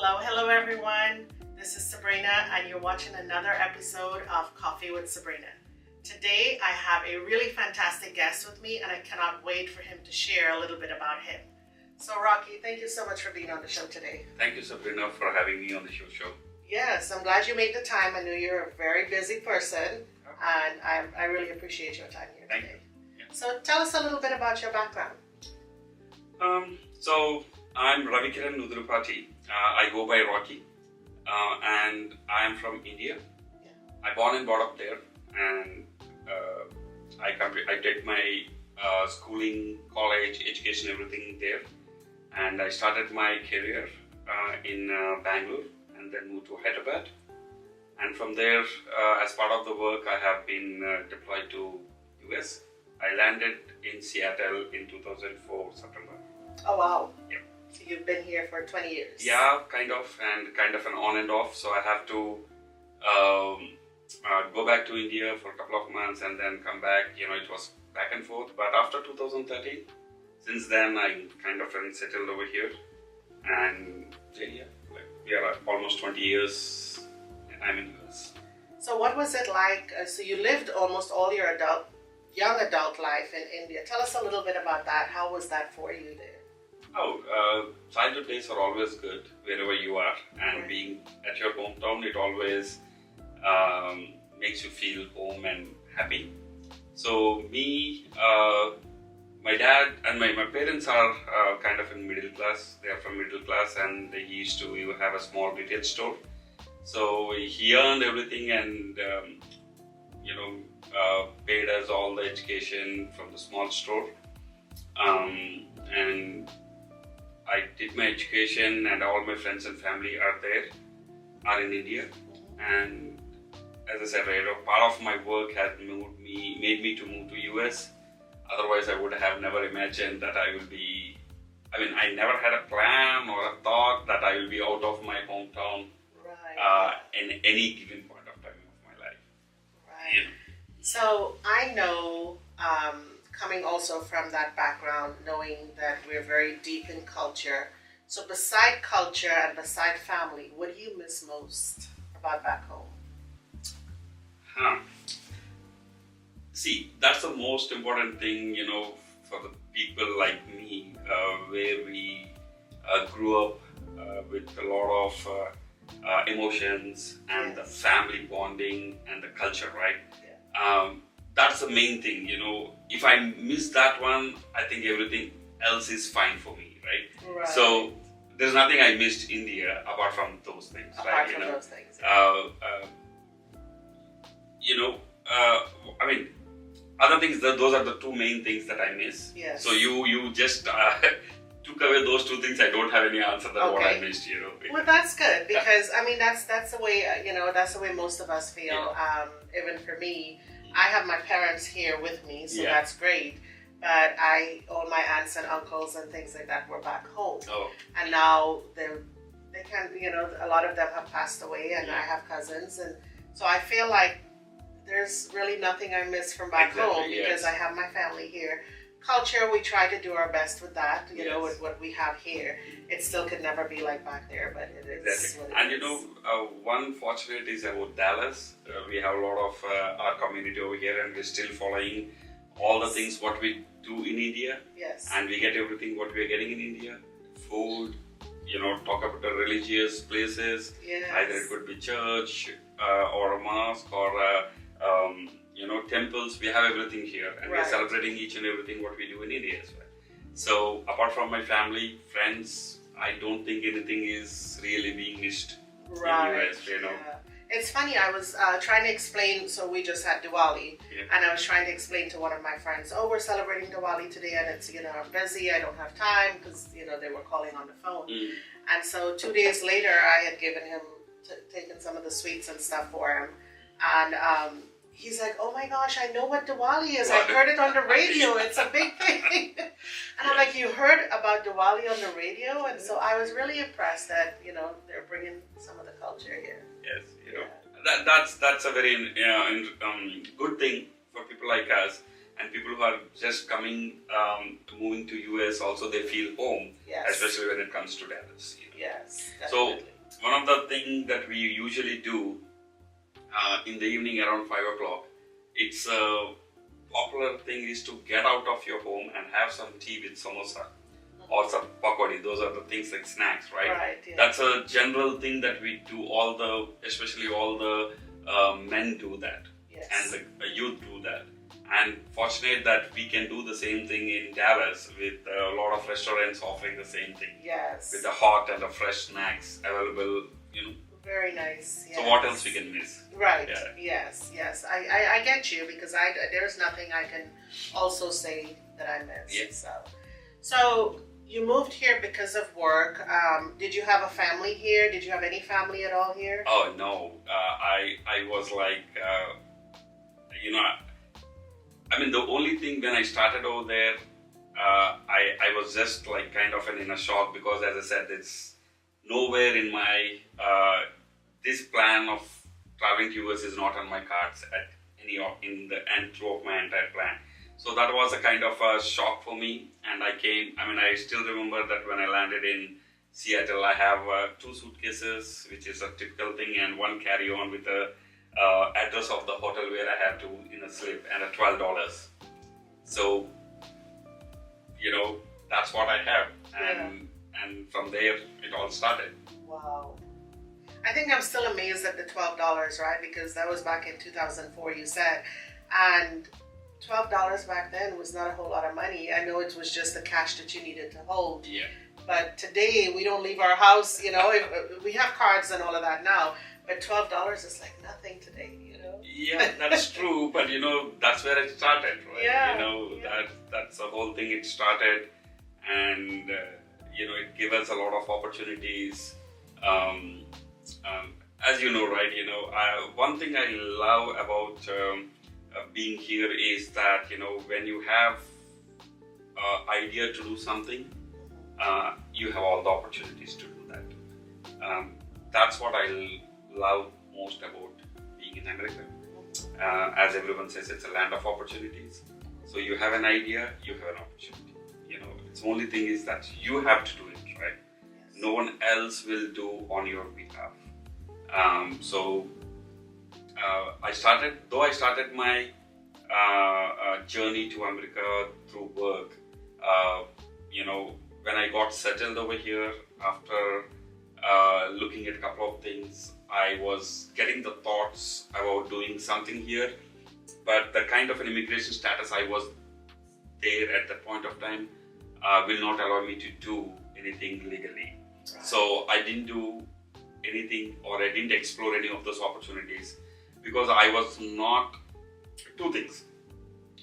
Hello everyone. This is Sabrina and you're watching another episode of Coffee with Sabrina. Today I have a really fantastic guest with me and I cannot wait for him to share a little bit about him. So Rocky, thank you so much for being on the show today. Thank you, Sabrina, for having me on the show. Yes, I'm glad you made the time. I know you're a very busy person and I really appreciate your time here today. Yeah. So tell us a little bit about your background. So I'm Ravikiran Nudurupati. I go by Rocky and I am from India. Yeah. I born and brought up there and I did my schooling, college, education, everything there. And I started my career in Bangalore and then moved to Hyderabad. And from there, as part of the work, I have been deployed to US. I landed in Seattle in 2004, September. Oh wow. Yeah. So you've been here for 20 years. Yeah, kind of an on and off. So I have to go back to India for a couple of months and then come back. It was back and forth. But after 2013, since then I kind of settled over here. And we are almost 20 years and I'm in US. So what was it like? So you lived almost all your young adult life in India. Tell us a little bit about that. How was that for you there? Childhood days are always good wherever you are, and Right. being at your hometown, it always makes you feel home and happy. So me, my dad and my parents are kind of in middle class. They are from middle class, and he used to have a small retail store. So he earned everything and paid us all the education from the small store. And I did my education, and all my friends and family are in India. And as I said, part of my work had made me to move to US. Otherwise, I would have never imagined that I never had a plan or a thought that I will be out of my hometown in any given point of time of my life. Right. Yeah. So I know, coming also from that background, knowing that we're very deep in culture. So beside culture and beside family, what do you miss most about back home? See, that's the most important thing, for the people like me, where we grew up with a lot of emotions and the family bonding and the culture, right? Yeah. That's the main thing, If I miss that one, I think everything else is fine for me, right? So there's nothing I missed India apart from those things, apart right? From those things. Other things, those are the two main things that I miss. Yes. So you just took away those two things. I don't have any answer to what I missed, Well, that's good because that's the way that's the way most of us feel. Yeah. Even for me, I have my parents here with me, so Yeah. that's great. But all my aunts and uncles and things like that were back home, and now they can't. A lot of them have passed away, and I have cousins, and so I feel like there's really nothing I miss from back home because I have my family here. Culture, we try to do our best with that, with what we have here. It still could never be like back there, but it is what it is. One fortunate is about Dallas. We have a lot of our community over here, and we're still following all the things what we do in India. Yes. And we get everything what we're getting in India. Food, talk about the religious places. Yes. Either it could be church or a mosque or temples. We have everything here, and we're celebrating each and everything what we do in India as well. So apart from my family, friends, I don't think anything is really being missed in US, Yeah. It's funny, I was trying to explain, so we just had Diwali, and I was trying to explain to one of my friends, we're celebrating Diwali today, and it's, I'm busy, I don't have time, because, they were calling on the phone. And so 2 days later, I had given him, taken some of the sweets and stuff for him, and he's like, oh my gosh, I know what Diwali is. I heard it on the radio. It's a big thing. And I'm like, you heard about Diwali on the radio? And so I was really impressed that, they're bringing some of the culture here. Yes, that's a very good thing for people like us, and people who are just moving to US also, they feel home, especially when it comes to Dallas. Yes, definitely. So thing that we usually do in the evening around 5 o'clock. It's a popular thing is to get out of your home and have some tea with samosa or some pakodi. Those are the things like snacks, right? Right. Yeah. That's a general thing that we do. Especially all the men do that, Yes. and the youth do that. And fortunate that we can do the same thing in Dallas with a lot of restaurants offering the same thing. Yes. With the hot and the fresh snacks available, Very nice. Yes. So what else we can miss? Right. Yeah. Yes. I get you, because there's nothing I can also say that I miss. Yes. So you moved here because of work. Did you have a family here? Did you have any family at all here? Oh no, I was like, I mean, the only thing when I started over there, I was just like kind of in a shock, because as I said, it's nowhere in my, this plan of traveling to US is not on my cards throughout my entire plan. So that was a kind of a shock for me, and I still remember that when I landed in Seattle, I have 2 suitcases, which is a typical thing, and 1 carry-on with the address of the hotel where I had to slip, and a $12. So, that's what I have, and from there it all started. Wow. I think I'm still amazed at the $12, right? Because that was back in 2004, you said, and $12 back then was not a whole lot of money. I know it was just the cash that you needed to hold. Yeah. But today we don't leave our house, we have cards and all of that now, but $12 is like nothing today, Yeah, that's true, but that's where it started, right? Yeah. That's the whole thing. It started, and it gave us a lot of opportunities. As you know, right? One thing I love about being here is that when you have idea to do something, you have all the opportunities to do that. That's what I love most about being in America. As everyone says, it's a land of opportunities. So you have an idea, you have an opportunity. The only thing is that you have to do it, right? Yes. No one else will do on your behalf. I started my journey to America through work. When I got settled over here, after looking at a couple of things, I was getting the thoughts about doing something here, but the kind of an immigration status I was there at that point of time will not allow me to do anything legally. Right. So I didn't do anything, or I didn't explore any of those opportunities, because I was not, 2 things.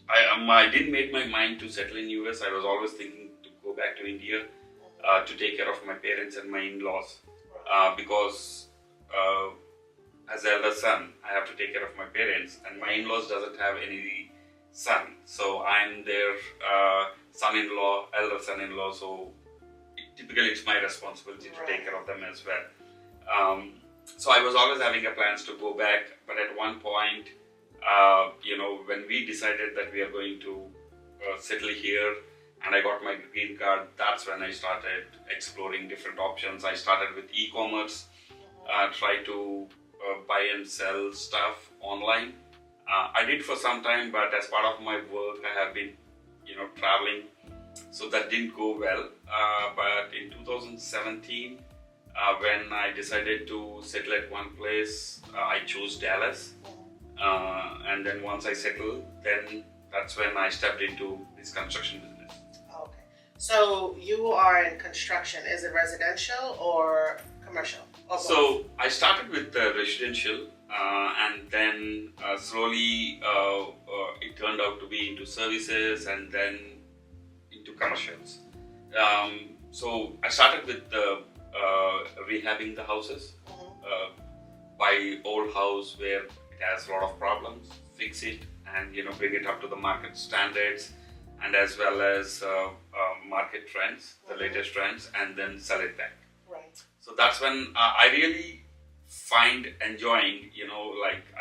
I didn't make my mind to settle in US. I was always thinking to go back to India to take care of my parents and my in-laws, because as elder son, I have to take care of my parents, and my in-laws doesn't have any son, so I'm their son-in-law, elder son-in-law, so typically it's my responsibility to take care of them as well. So I was always having a plans to go back, but at one point, when we decided that we are going to settle here, and I got my green card, that's when I started exploring different options. I started with e-commerce, try to buy and sell stuff online. I did for some time, but as part of my work, I have been, traveling, so that didn't go well. But in 2017, when I decided to settle at one place, I chose Dallas. And then once I settled, then that's when I stepped into this construction business. Okay. So you are in construction. Is it residential or commercial? So I started with residential, and then slowly it turned out to be into services, and then into commercials. So I started with rehabbing the houses, buy old house where it has a lot of problems, fix it, and bring it up to the market standards, and as well as market trends, the latest trends, and then sell it back. Right. So that's when I really find enjoying,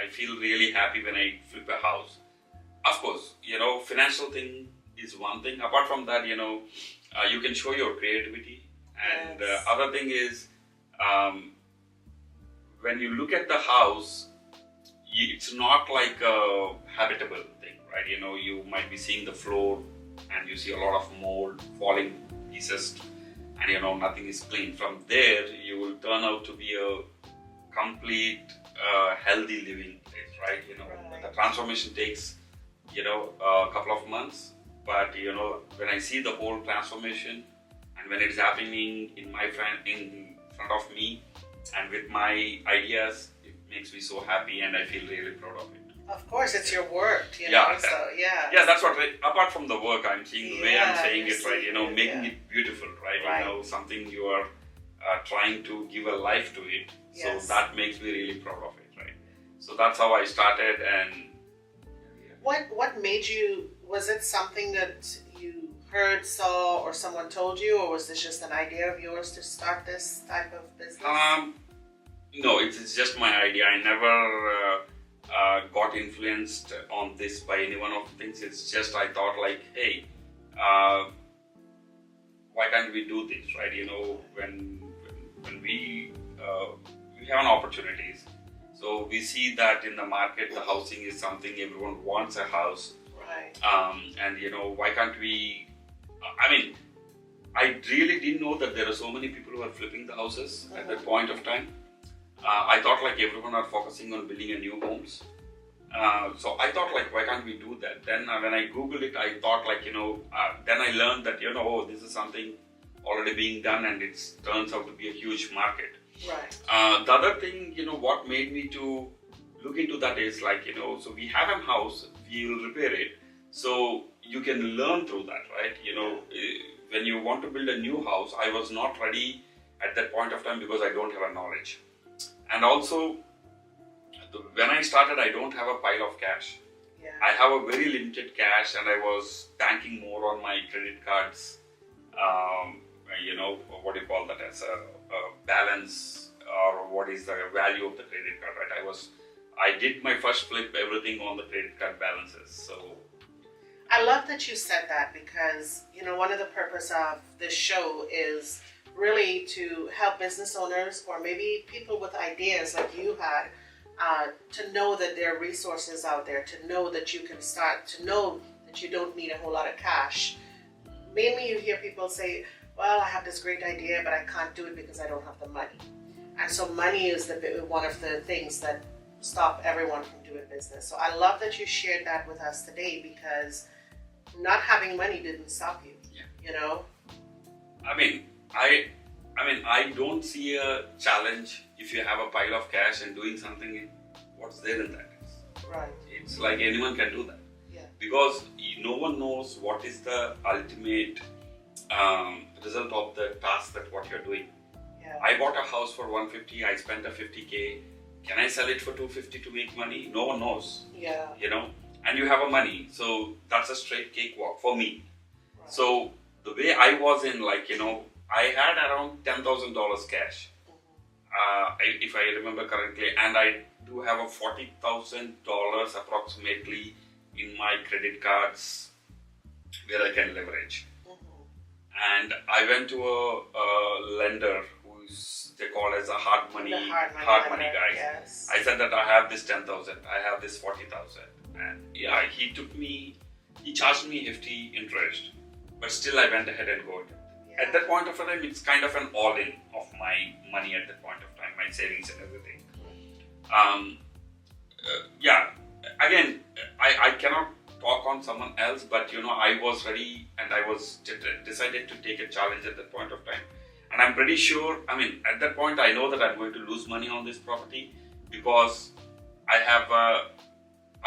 I feel really happy when I flip a house. Of course, financial thing is one thing. Apart from that, you can show your creativity. And yes. Other thing is, when you look at the house, it's not like a habitable thing, right? You might be seeing the floor and you see a lot of mold, falling pieces, and nothing is clean. From there, you will turn out to be a complete healthy living place, right? Right. The transformation takes a couple of months, but when I see the whole transformation and when it's happening in front of me and with my ideas, it makes me so happy and I feel really proud of it. Of course, it's your work, Yeah. So Yeah, that's what. Apart from the work, I'm seeing the way I'm saying it, right? Making yeah. it beautiful, right? Right. Something you are trying to give a life to it. Yes. So that makes me really proud of it, right? So that's how I started. And what made you? Was it something that you heard, saw, or someone told you, or was this just an idea of yours to start this type of business? No, it's just my idea. I never got influenced on this by any one of the things. It's just I thought like, hey, why can't we do this, right? When we have an opportunities. So we see that in the market, the housing is something everyone wants a house. Right. And why can't we? I really didn't know that there are so many people who are flipping the houses at that point of time. I thought like everyone are focusing on building a new homes. So I thought like, why can't we do that? Then when I Googled it, I thought like, then I learned that, this is something already being done and it turns out to be a huge market. Right. The other thing, what made me to look into that is like, so we have a house, we'll repair it. So you can learn through that, right? When you want to build a new house, I was not ready at that point of time because I don't have a knowledge. And also, when I started, I don't have a pile of cash. Yeah. I have a very limited cash and I was banking more on my credit cards. What do you call that as a balance, or what is the value of the credit card, right? I did my first flip, everything on the credit card balances. So I love that you said that because, one of the purpose of this show is really to help business owners or maybe people with ideas like you had to know that there are resources out there, to know that you can start, to know that you don't need a whole lot of cash. Mainly you hear people say, well, I have this great idea, but I can't do it because I don't have the money. And so money is one of the things that stop everyone from doing business. So I love that you shared that with us today because not having money didn't stop you. Yeah. I don't see a challenge if you have a pile of cash and doing something. What's there in that? Right. It's like anyone can do that. Yeah. Because no one knows what is the ultimate result of the task that what you're doing. Yeah. I bought a house for 150. I spent a 50K. Can I sell it for 250 to make money? No one knows. Yeah. And you have a money. So that's a straight cakewalk for me. Right. So the way I was in, I had around $10,000 cash, if I remember correctly, and I do have a $40,000 approximately in my credit cards where I can leverage. Mm-hmm. And I went to a lender they call as a hard money guy. Yes. I said that I have this 10,000, I have this 40,000, and he charged me hefty interest, but still I went ahead and got it. Yeah. At that point of time, it's kind of an all-in of my money at that point of time, my savings and everything. Again, I cannot talk on someone else, but I was ready and I was decided to take a challenge at that point of time. And I'm pretty sure, at that point, I know that I'm going to lose money on this property because I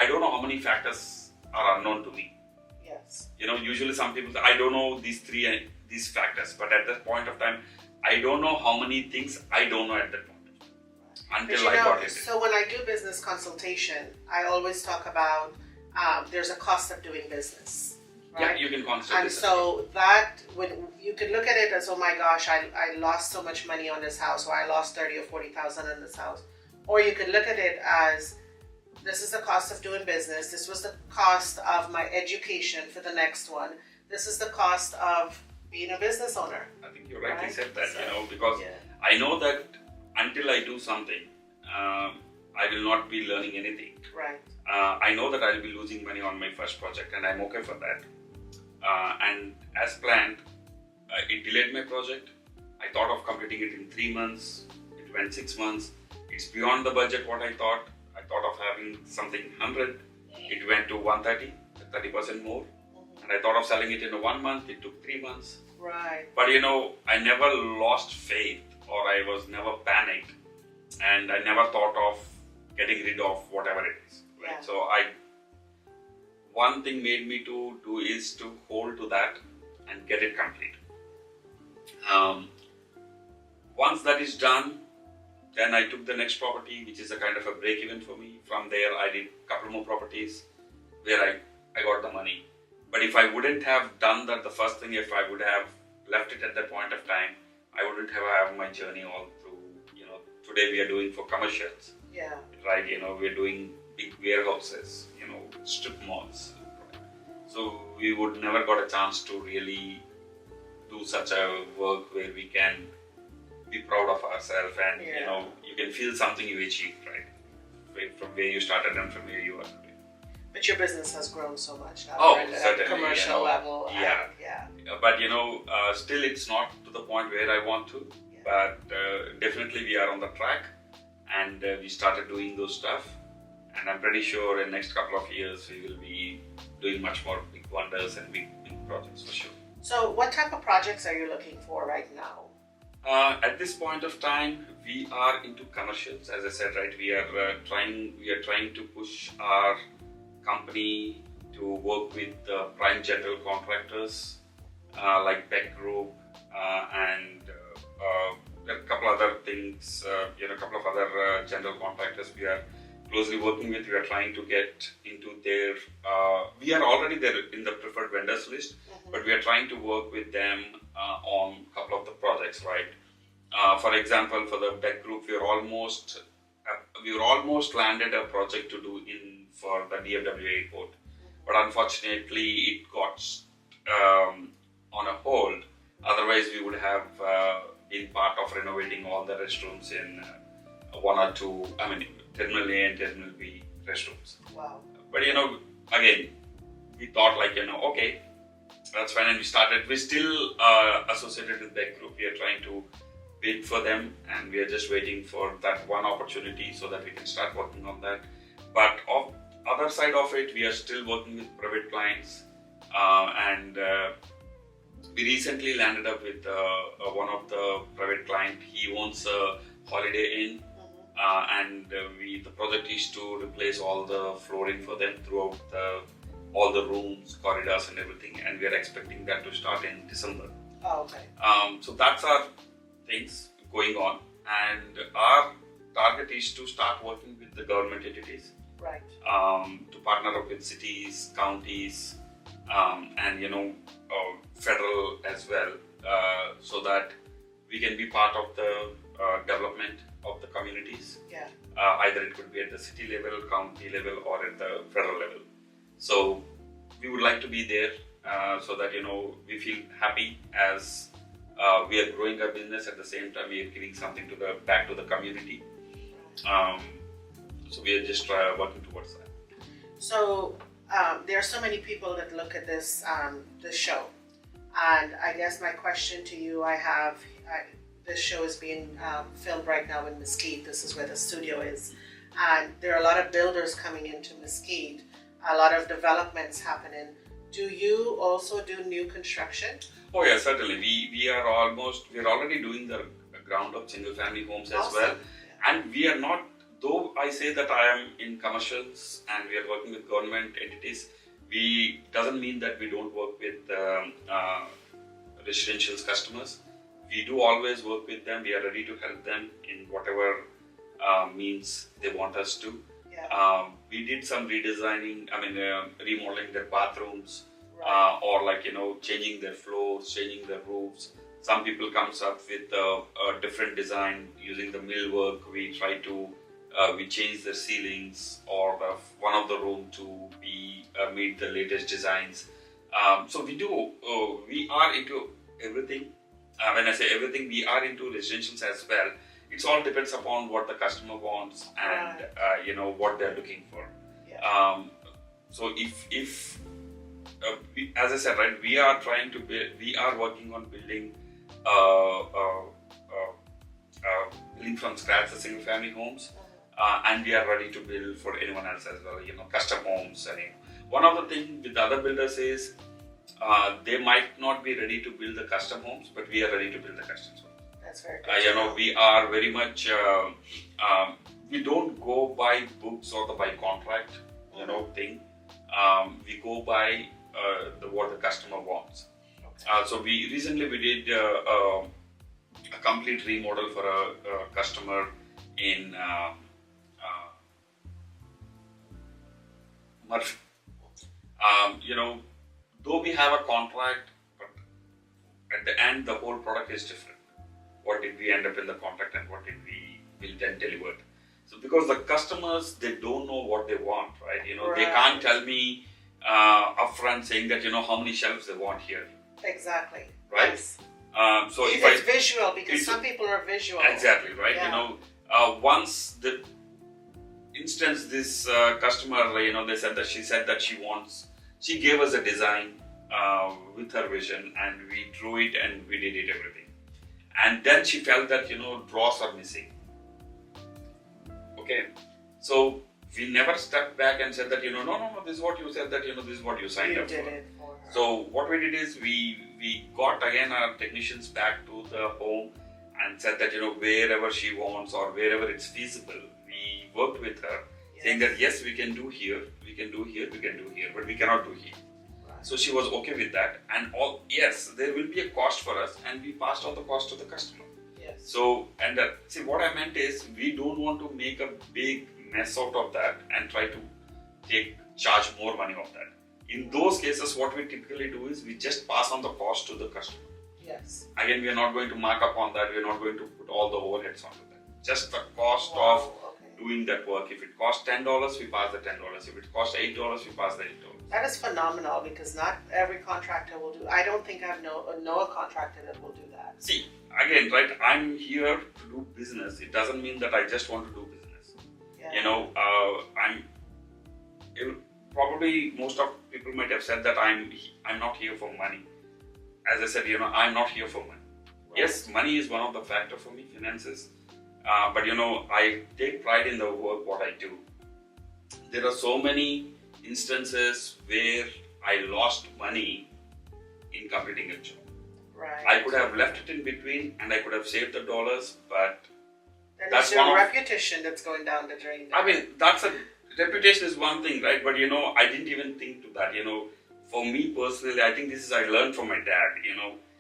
don't know how many factors are unknown to me. Yes. Usually some people say, I don't know these factors, but at that point of time, I don't know how many things I don't know at that point until I got it. So when I do business consultation, I always talk about there's a cost of doing business. Right? Yeah, you can consider and so that, when you can look at it as, oh my gosh, I lost so much money on this house, or I lost 30 or 40,000 on this house. Or you could look at it as, this is the cost of doing business. This was the cost of my education for the next one. This is the cost of being a business owner. I think you rightly said that, because I know that until I do something, I will not be learning anything. Right. I know that I'll be losing money on my first project, and I'm okay for that. And as planned, it delayed my project. I thought of completing it in 3 months. It went 6 months. It's beyond the budget what I thought. I thought of having something 100. It went to 130, 30% more. And I thought of selling it in 1 month. It took 3 months. Right. But I never lost faith, or I was never panicked, and I never thought of getting rid of whatever it is. Right? Yeah. So one thing made me to do is to hold to that and get it complete. Once that is done, then I took the next property, which is a kind of a break even for me. From there, I did a couple more properties where I got the money. But if I wouldn't have done that, the first thing, if I would have left it at that point of time, I wouldn't have had my journey all through. Today we are doing for commercials. Yeah. Right, we're doing big warehouses, strip malls. So we would never got a chance to really do such a work where we can be proud of ourselves and, you can feel something you achieved, right? From where you started and from where you are today. But your business has grown so much. Certainly. Commercial level. Yeah. But, still it's not to the point where I want to. Yeah. But definitely we are on the track. And we started doing those stuff, and I'm pretty sure in the next couple of years we will be doing much more big wonders and big projects for sure. So what type of projects are you looking for right now? At this point of time, we are into commercials. As I said, right, we are trying to push our company to work with prime general contractors like Beck Group and there are a couple other things, a couple of other general contractors we are closely working with. We are trying to get into their, we are already there in the preferred vendors list, but we are trying to work with them on a couple of the projects, right? For example, for the Beck Group, we were almost landed a project to do for the DFW airport, but unfortunately it got on a hold. Otherwise, we would have been part of renovating all the restrooms in one or two, Terminal A and Terminal B restrooms. Wow. But, again, we thought okay, that's fine. And we're still associated with Beck Group. We are trying to wait for them, and we are just waiting for that one opportunity so that we can start working on that. But on the other side of it, we are still working with private clients, and we recently landed up with one of the private client. He owns a Holiday Inn, and the project is to replace all the flooring for them throughout all the rooms, corridors, and everything. And we are expecting that to start in December. Oh, okay. So that's our things going on, and our target is to start working with the government entities. Right. To partner up with cities, counties, and federal as well, so that we can be part of the development of the communities. Yeah. Either it could be at the city level, county level, or at the federal level. So we would like to be there, so that we feel happy as we are growing our business. At the same time, we are giving something back to the community. So we are just working towards that. So there are so many people that look at this show, and I guess my question to you, this show is being filmed right now in Mesquite. This is where the studio is, and there are a lot of builders coming into Mesquite, a lot of developments happening. Do you also do new construction? Oh yeah, certainly. We're already doing the ground up single family homes as well, and we are not. Though I say that I am in commercials and we are working with government entities, doesn't mean that we don't work with residential customers. We do always work with them. We are ready to help them in whatever means they want us to. Yeah. We did some redesigning, remodeling their bathrooms, right. Or changing their floors, changing their roofs. Some people comes up with a different design using the millwork. We try to we change the ceilings or one of the room to be meet the latest designs. So we are into everything. When I say everything, we are into residentials as well. It all depends upon what the customer wants and what they're looking for. Yeah. So if as I said, right, we are trying to build. We are working on building building from scratch the single family homes, and we are ready to build for anyone else as well. Custom homes. And one of the things with other builders is they might not be ready to build the custom homes, but we are ready to build the custom homes. That's very good. We are very much. We don't go by books or the by contract, thing. We go by what the customer wants. Okay. So we did a complete remodel for a customer in Murphy. Though we have a contract, but at the end the whole product is different. What did we end up in the contract and what did we will then deliver? So because the customers, they don't know what they want, right? Right. They can't tell me upfront saying that how many shelves they want here. Exactly. Right. Yes. So if it's visual, because some people are visual. Exactly, right? Yeah. Once the instance, this customer, she said that she gave us a design with her vision, and we drew it and we did it everything. And then she felt that drawers are missing. Okay, so we never stepped back and said that no, this is what you said, that this is what you signed up for. It for her. So what we did is we got again our technicians back to the home and said that wherever she wants or wherever it's feasible, we worked with her, saying that yes, we can do here, we can do here, we can do here, but we cannot do here. Right. So she was okay with that, and yes, there will be a cost for us, and we passed on the cost to the customer. Yes. So, and see, what I meant is we don't want to make a big mess out of that and try to charge more money of that. In those cases, what we typically do is we just pass on the cost to the customer. Yes. Again, we are not going to mark up on that. We are not going to put all the overheads onto that. Just the cost of doing that work. If it costs $10, we pass the $10. If it costs $8, we pass the $8. That is phenomenal, because not every contractor will do. I don't think I know a contractor that will do that. See, again, right? I'm here to do business. It doesn't mean that I just want to do business. Yeah. Probably most of people might have said that I'm not here for money. As I said, I'm not here for money. Right. Yes, money is one of the factors for me, finances. But I take pride in the work what I do. There are so many instances where I lost money in completing a job. Right. I could have left it in between and I could have saved the dollars, but then that's your reputation that's going down the drain. I mean, reputation is one thing, right? But I didn't even think to that. For me personally, I think I learned from my dad.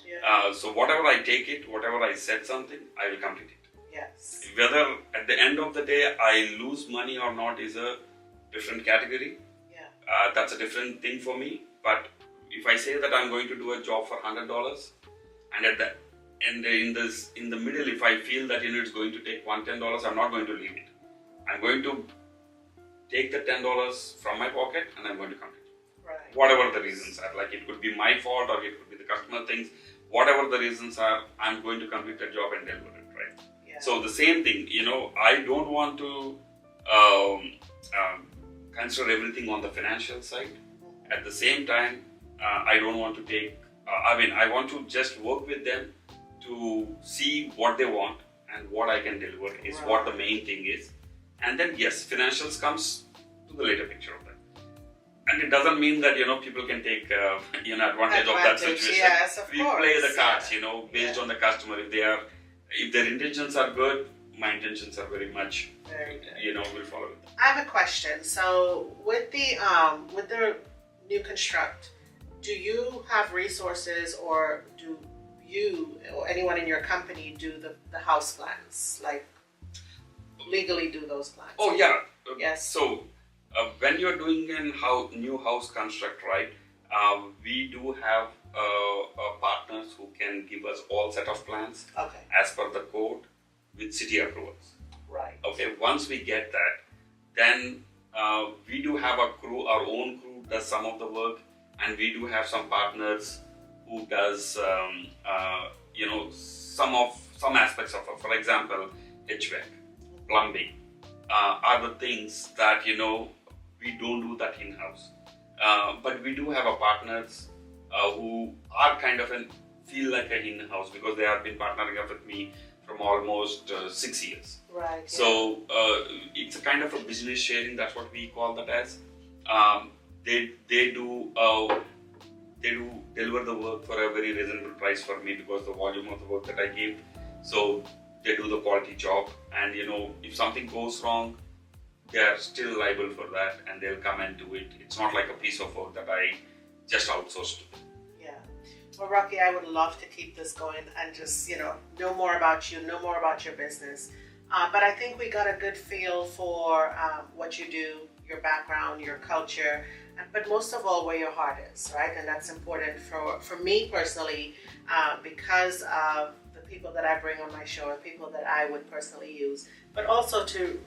Yeah. So whatever I take it, whatever I said something, I will complete it. Yes. Whether at the end of the day I lose money or not is a different category. Yeah. That's a different thing for me. But if I say that I'm going to do a job for $100, and in the middle, if I feel that it's going to take $110, I'm not going to leave it. I'm going to take the $10 from my pocket and I'm going to complete it. Right. Whatever the reasons are, like it could be my fault or it could be the customer things. Whatever the reasons are, I'm going to complete the job and deliver it, right? Yeah. So the same thing, I don't want to consider everything on the financial side. At the same time, I don't want to take. I want to just work with them to see what they want and what I can deliver is what the main thing is. And then yes, financials comes to the later picture of that. And it doesn't mean that people can take advantage of that situation. Yes, of we course. Play the cards, based on the customer. If their intentions are good, my intentions are very much, will follow it. I have a question. So with the new construct, do you have resources, or do you or anyone in your company do the house plans, like legally do those plans? Oh yeah. Yes. So when you're doing a new house construct, right? We do have partners who can give us all set of plans as per the code with city approvals. Right. Okay. Once we get that, then we do have a crew. Our own crew does some of the work, and we do have some partners who does some aspects of it. For example, HVAC, plumbing, are the things that, we don't do that in-house. But we do have a partners who are kind of feel like an in-house because they have been partnering up with me from almost 6 years. Right. So it's a kind of a business sharing. That's what we call that as. They do deliver the work for a very reasonable price for me because the volume of the work that I give. So they do the quality job, and if something goes wrong, they are still liable for that, and they'll come and do it. It's not like a piece of work that I just outsourced to. Yeah. Well, Rocky, I would love to keep this going and just know more about you, know more about your business. But I think we got a good feel for what you do, your background, your culture, but most of all, where your heart is, right? And that's important for me personally, because of the people that I bring on my show and people that I would personally use, but also to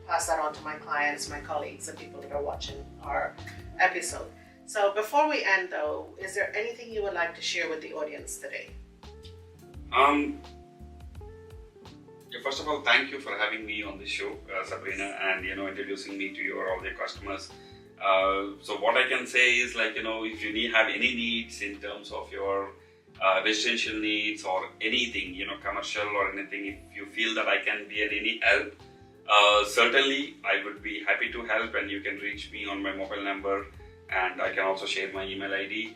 pass that on to my clients, my colleagues, and people that are watching our episode. So before we end, though, is there anything you would like to share with the audience today? First of all, thank you for having me on this show, Sabrina, and introducing me to all your customers. So what I can say is, if you have any needs in terms of your residential needs or anything, commercial or anything, if you feel that I can be any help, certainly I would be happy to help, and you can reach me on my mobile number, and I can also share my email ID.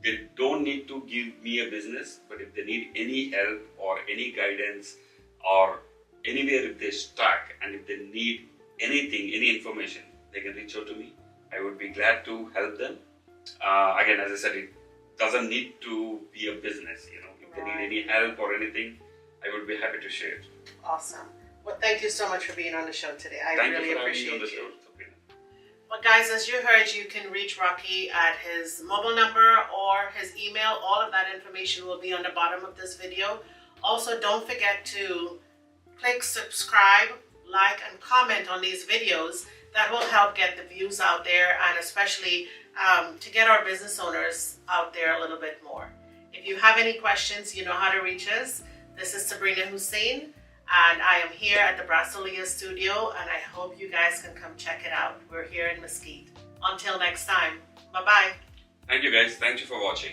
They don't need to give me a business, but if they need any help or any guidance or anywhere if they're stuck and if they need anything, any information, they can reach out to me. I would be glad to help them. Again, as I said, it doesn't need to be a business. If they need any help or anything, I would be happy to share. Awesome. Well, thank you so much for being on the show today. I really appreciate you. Show. Well, guys, as you heard, you can reach Rocky at his mobile number or his email. All of that information will be on the bottom of this video. Also, don't forget to click subscribe, like, and comment on these videos. That will help get the views out there, and especially to get our business owners out there a little bit more. If you have any questions, you know how to reach us. This is Sabrina Hussain, and I am here at the Brasilia studio, and I hope you guys can come check it out. We're here in Mesquite. Until next time, bye-bye. Thank you, guys. Thank you for watching.